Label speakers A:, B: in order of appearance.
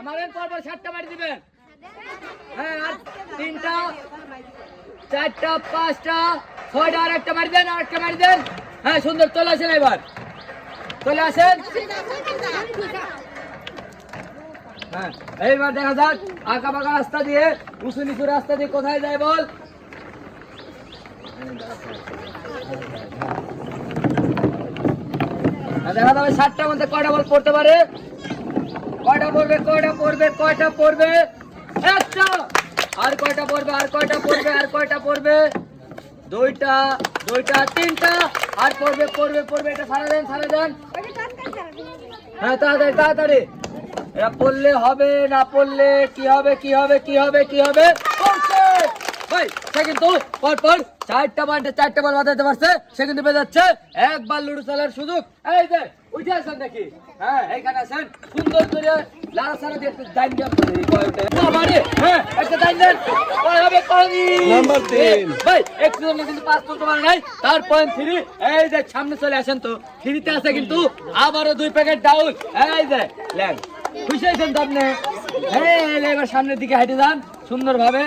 A: মারেন পর পর 7টা মারি দিবেন। হ্যাঁ আর 3টা 4টা 5টা 6টা আর একটা মারি দেন, আর একটা মারি দেন। হ্যাঁ সুন্দর, চলে আসেন এবার, চলে আসেন। হ্যাঁ এইবার দেখা যাক আঁকা বাঁকা রাস্তা দিয়ে, উঁচু নিচু রাস্তা দিয়ে কোথায় যায় বল। দেখা যাবে 7টার মধ্যে কয়টা বল পড়তে পারে, কয়টা পড়বে, কয়টা পড়বে, কয়টা পড়বে, একটা। আর কয়টা পড়বে, আর কয়টা পড়বে, আর কয়টা পড়বে, দুইটা, দুইটা, 3টা। আর পড়বে পড়বে পড়বে, এটা সারা দেন, সারা দেন। হ্যাঁ তাড়াতাড়ি তাড়াতাড়ি, এরা পড়লে হবে, না পড়লে কি হবে, কি হবে, কি হবে, কি হবে। ভাই সে কিন্তু পরপর 4টা পয়েন্টে 4টা বল বাজাতে পারছে, সে কিন্তু পেয়ে যাচ্ছে একবার লুডু খেলার সুযোগ। এই যে উঠে আসেন দেখি, হ্যাঁ এইখানে আসেন, সুন্দর করে লাড়া সারা দিয়ে একটু দাইন দিয়ে হ্যাঁ একটা দাইন দেন। হবে
B: নাম্বার 3
A: ভাই একটু জন্য কিন্তু 5 তুলতে পারে নাই, তার পয়েন্ট 3। এই যে সামনে চলে আসেন তো, 3তে আছে কিন্তু আবারও 2 প্যাকেট ডাউল। এই যে লেন খুশি হয়েছেন তো আপনি? হ্যাঁ এবার সামনের দিকে হাঁটে যান সুন্দরভাবে।